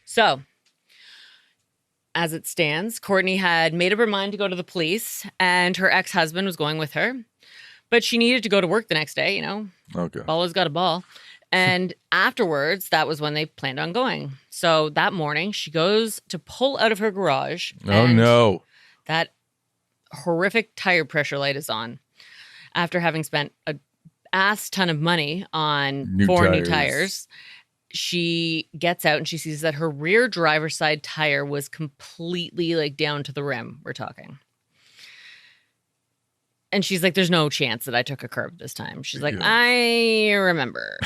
So, as it stands, Courtney had made up her mind to go to the police, and her ex-husband was going with her. But she needed to go to work the next day, Okay. Ball's got a ball. And afterwards, that was when they planned on going. So that morning, she goes to pull out of her garage. Oh, no. That horrific tire pressure light is on. After having spent a ass ton of money on four new tires, she gets out and she sees that her rear driver's side tire was completely like down to the rim. We're talking. And she's like, there's no chance that I took a curb this time. She's like, I remember.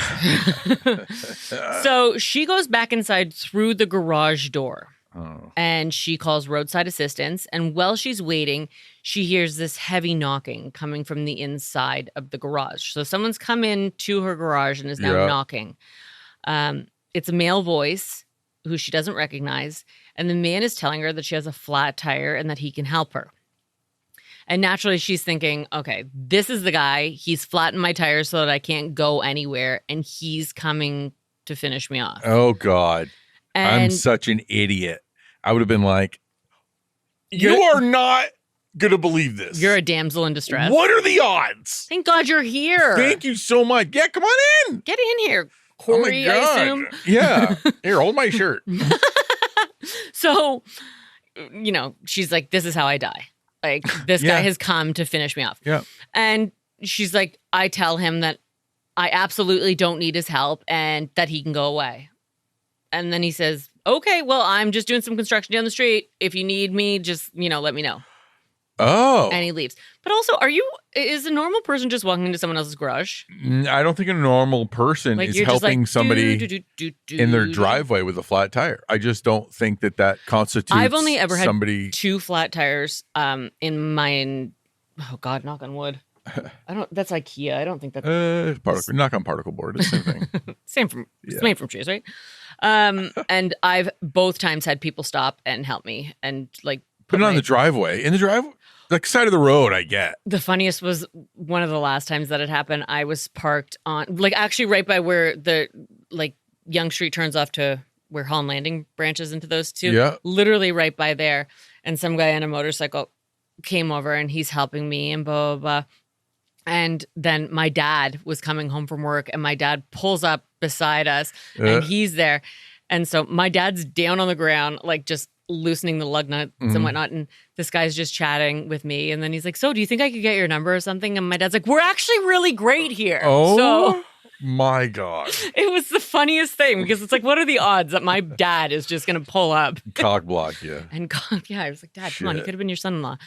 So she goes back inside through the garage door. Oh. And she calls roadside assistance. And while she's waiting, she hears this heavy knocking coming from the inside of the garage. So someone's come in to her garage and is now knocking. It's a male voice who she doesn't recognize. And the man is telling her that she has a flat tire and that he can help her. And naturally, she's thinking, okay, this is the guy. He's flattened my tires so that I can't go anywhere. And he's coming to finish me off. Oh, God. And I'm such an idiot. I would have been like, you are not going to believe this. You're a damsel in distress. What are the odds? Thank God you're here. Thank you so much. Yeah, come on in. Get in here, Corey, oh my God. I assume. Yeah. Here, hold my shirt. So, she's like, this is how I die. Like, this guy has come to finish me off. Yeah. And she's like, I tell him that I absolutely don't need his help and that he can go away. And then he says, okay, well, I'm just doing some construction down the street. If you need me, just, let me know. Oh. And he leaves. But also, is a normal person just walking into someone else's garage? I don't think a normal person is helping somebody in their driveway with a flat tire. I just don't think that constitutes I've only ever had somebody... 2 flat tires in my, oh God, knock on wood. That's IKEA. I don't think that's... knock on particle board. It's the same thing. It's made from trees, right? And I've both times had people stop and help me and like... Put it on the driveway. In the driveway? Like side of the road, I get. The funniest was one of the last times that it happened. I was parked on, like, actually right by where the, like, Yonge Street turns off to where Holland Landing branches into those two. Yeah. Literally right by there. And some guy on a motorcycle came over and he's helping me and blah, blah, blah. And then my dad was coming home from work and my dad pulls up beside us and he's there. And so my dad's down on the ground, like, just loosening the lug nuts and whatnot, and this guy's just chatting with me, and then he's like, so do you think I could get your number or something? And my dad's like, we're actually really great here. So my God. It was the funniest thing because it's like, what are the odds that my dad is just gonna pull up cock block you? And I was like, Dad, come on, he could have been your son-in-law.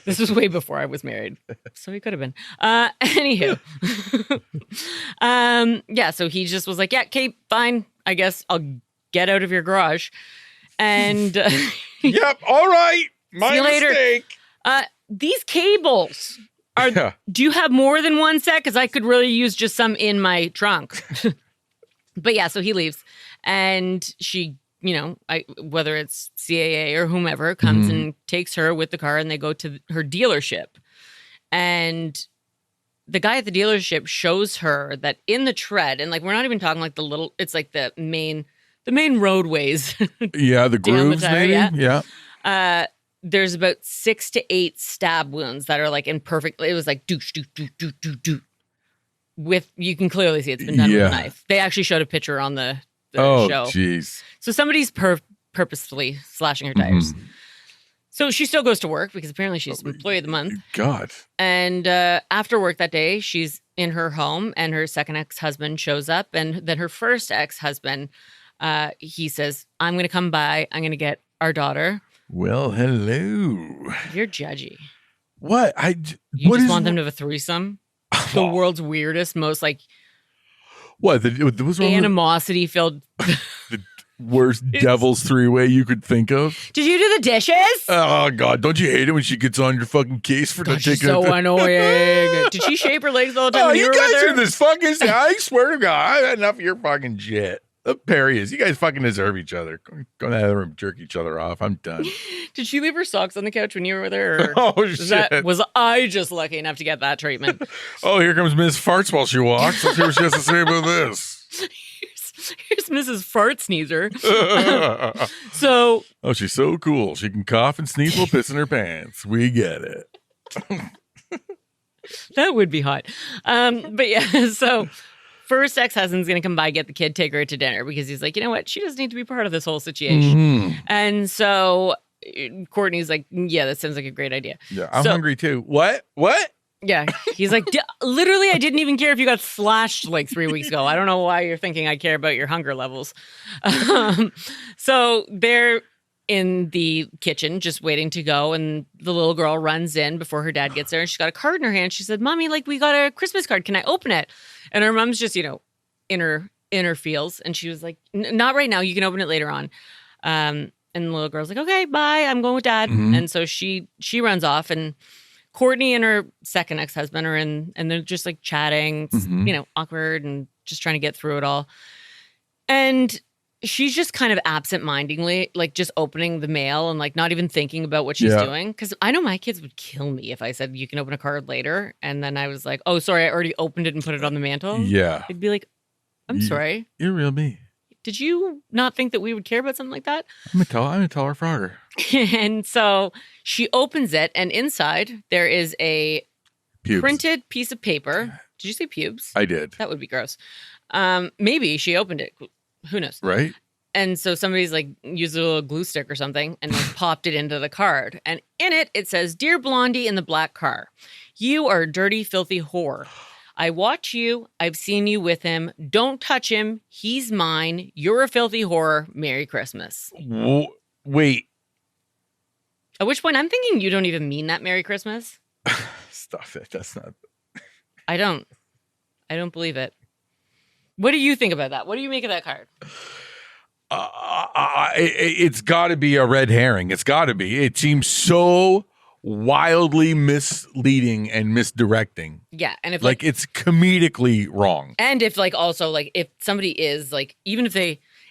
This was way before I was married, so he could have been. Anywho. So he just was like, yeah, Kate, fine, I guess I'll get out of your garage. And yep, all right. My see you mistake. Later. These cables are. Do you have more than one set? Because I could really use just some in my trunk. But yeah, so he leaves, and she, whether it's CAA or whomever, comes and takes her with the car, and they go to her dealership, and the guy at the dealership shows her that in the tread, and like we're not even talking like the little. It's like the main roadways. Yeah, the grooves, the tire, maybe. Yeah. There's about 6 to 8 stab wounds that are like in perfect. It was like doosh, doosh, doosh, doosh, doosh, doosh. With you can clearly see it's been done with a knife. They actually showed a picture on the show. Oh, jeez. So somebody's purposefully slashing her tires. So she still goes to work because apparently she's employee of the month. God. And after work that day, she's in her home, and her second ex-husband shows up, and then her first ex-husband. He says, I'm going to come by. I'm going to get our daughter. Well, hello. You're judgy. What? You just want them to have a threesome? The world's weirdest, most like... What? What's wrong animosity-filled... The worst devil's three-way you could think of? Did you do the dishes? Oh, God. Don't you hate it when she gets on your fucking case for not taking... She's so annoying. Did she shape her legs all the time when you were guys with her? are this fucking... I swear to God, I've had enough of your fucking shit. The Perry is. You guys fucking deserve each other. Go in the other room, jerk each other off. I'm done. Did she leave her socks on the couch when you were with her? Oh, shit. Was I just lucky enough to get that treatment? Oh, here comes Miss Farts while she walks. Let's hear what she has to say about this. Here's Mrs. Fart Sneezer. So, oh, she's so cool. She can cough and sneeze while pissing her pants. We get it. That would be hot. But yeah, so first ex-husband's going to come by, get the kid, take her to dinner because he's like, you know what? She doesn't need to be part of this whole situation. Mm-hmm. And so Courtney's like, yeah, that sounds like a great idea. Yeah, I'm hungry too. What? Yeah. He's like, literally, I didn't even care if you got slashed like 3 weeks ago. I don't know why you're thinking I care about your hunger levels. So they're in the kitchen just waiting to go, and the little girl runs in before her dad gets there, and she's got a card in her hand. She said, Mommy, like, we got a Christmas card. Can I open it? And her mom's just, in her feels, and she was like, not right now. You can open it later on. And the little girl's like, okay, bye. I'm going with Dad. Mm-hmm. And so she runs off, and Courtney and her second ex-husband are in, and they're just like chatting, mm-hmm. Awkward and just trying to get through it all. And she's just kind of absent-mindedly, like just opening the mail and like not even thinking about what she's doing. Because I know my kids would kill me if I said, you can open a card later. And then I was like, oh, sorry, I already opened it and put it on the mantle. Yeah. They'd be like, I'm sorry. You're real me. Did you not think that we would care about something like that? I'm gonna tell her Frogger. And so she opens it, and inside there is a printed piece of paper. Did you say pubes? I did. That would be gross. Maybe she opened it. Who knows? Right. And so somebody's like used a little glue stick or something and like popped it into the card. And in it says, Dear Blondie in the black car, you are a dirty, filthy whore. I watch you. I've seen you with him. Don't touch him. He's mine. You're a filthy whore. Merry Christmas. Wait. At which point I'm thinking you don't even mean that Merry Christmas. Stop it. That's not. I don't believe it. What do you think about that? What do you make of that card? It's got to be a red herring. It's got to be. It seems so wildly misleading and misdirecting. Yeah, and if like it's comedically wrong. And if like also like if somebody is like, even if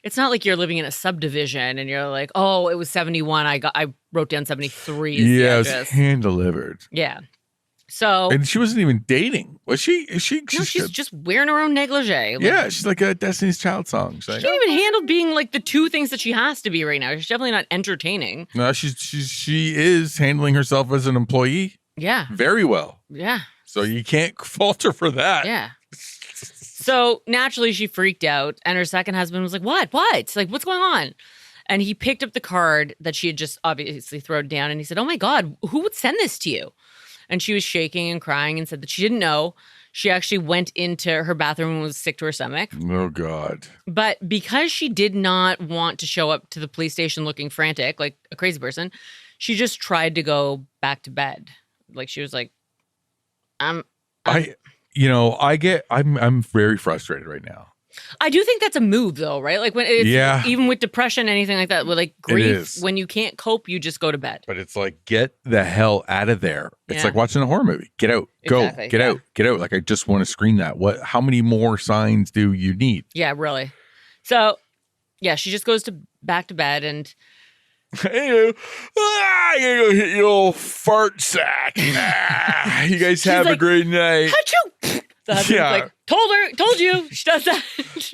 it's not like you're living in a subdivision and you're like, oh, it was 71. I wrote down 73. Yeah, it's hand delivered. Yeah. So, and she wasn't even dating, was she? No, she's just wearing her own negligee. Yeah, she's like a Destiny's Child song. She can't even handle being like the two things that she has to be right now. She's definitely not entertaining. No, she is handling herself as an employee. Yeah, very well. Yeah, so you can't fault her for that. Yeah. So naturally, she freaked out, and her second husband was like, "What? Like, what's going on?" And he picked up the card that she had just obviously thrown down, and he said, "Oh my God, who would send this to you?" And she was shaking and crying and said that she didn't know. She actually went into her bathroom and was sick to her stomach. Oh, God. But because she did not want to show up to the police station looking frantic, like a crazy person, she just tried to go back to bed. Like she was like, I'm very frustrated right now. I do think that's a move, though, right? Like when it's, even with depression, anything like that, with like grief, when you can't cope, you just go to bed. But it's like, get the hell out of there. It's like watching a horror movie. Get out, go, get out. Like I just want to scream that. How many more signs do you need? Yeah, really. So, yeah, she just goes back to bed and. Hey, I gotta go hit your old fart sack. You guys have a great night. Achoo! The husband's like, told you. She does that.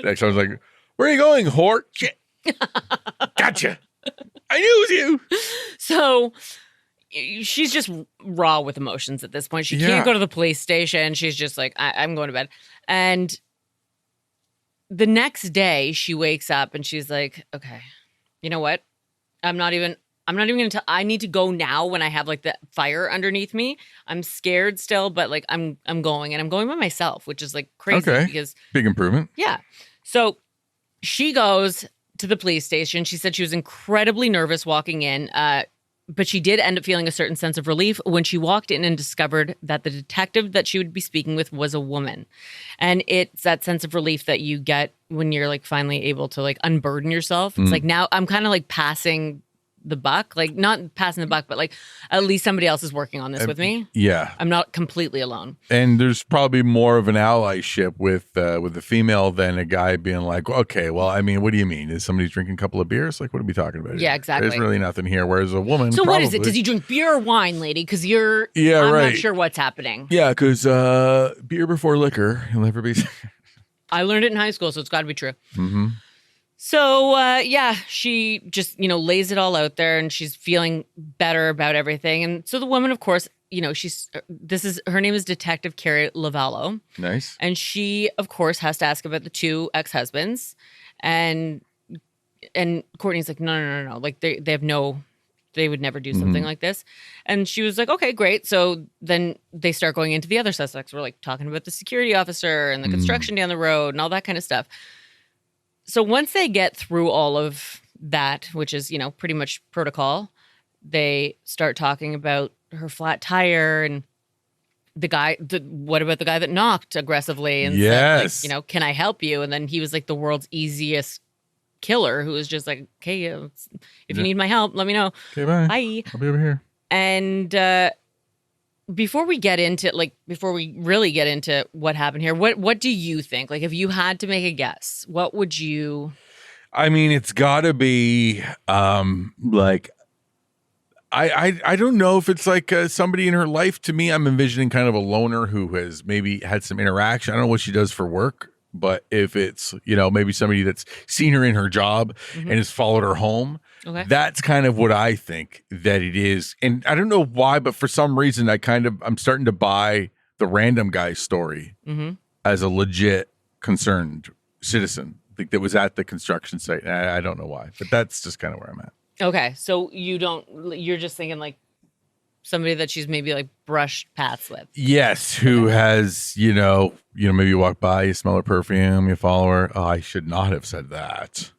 Next, I was like, where are you going, whore? Shit. Gotcha. I knew it was you. So she's just raw with emotions at this point. She can't go to the police station. She's just like, I'm going to bed. And the next day she wakes up and she's like, okay, you know what? I'm not even going to I need to go now when I have like the fire underneath me. I'm scared still, but like I'm going, and I'm going by myself, which is like crazy because big improvement. Yeah. So she goes to the police station. She said she was incredibly nervous walking in, but she did end up feeling a certain sense of relief when she walked in and discovered that the detective that she would be speaking with was a woman. And it's that sense of relief that you get when you're like finally able to like unburden yourself. It's like now I'm kind of like passing the buck, like not passing the buck, but like at least somebody else is working on this with me. Yeah, I'm not completely alone. And there's probably more of an allyship with the female than a guy being like, okay, well, I mean, what do you mean? Is somebody drinking a couple of beers? Like, what are we talking about? Yeah, exactly. There's really nothing here. Whereas a woman, so what is it? Does he drink beer or wine, lady? Because I'm not sure what's happening. Yeah, because beer before liquor, you'll never be. I learned it in high school, so it's got to be true. Mm-hmm. So, she just, lays it all out there and she's feeling better about everything. And so the woman, of course, her name is Detective Carrie Lavallo. Nice. And she, of course, has to ask about the two ex-husbands. And Courtney's like, no. Like they would never do something like this. And she was like, okay, great. So then they start going into the other suspects. We're like talking about the security officer and the construction down the road and all that kind of stuff. So once they get through all of that, which is, pretty much protocol, they start talking about her flat tire and what about the guy that knocked aggressively and said, like, can I help you? And then he was like the world's easiest killer who was just like, okay, if you need my help, let me know. Okay, bye. Bye. I'll be over here. And before we really get into what happened here, what do you think? Like, if you had to make a guess, what would you? I mean, it's got to be like, I don't know if it's like somebody in her life. To me, I'm envisioning kind of a loner who has maybe had some interaction. I don't know what she does for work, but if it's, maybe somebody that's seen her in her job and has followed her home. Okay. That's kind of what I think that it is. And I don't know why, but for some reason, I'm starting to buy the random guy's story as a legit concerned citizen that was at the construction site. And I don't know why, but that's just kind of where I'm at. Okay. So you're just thinking like somebody that she's maybe like brushed paths with. Yes. Who has, maybe you walk by, you smell her perfume, you follow her. Oh, I should not have said that.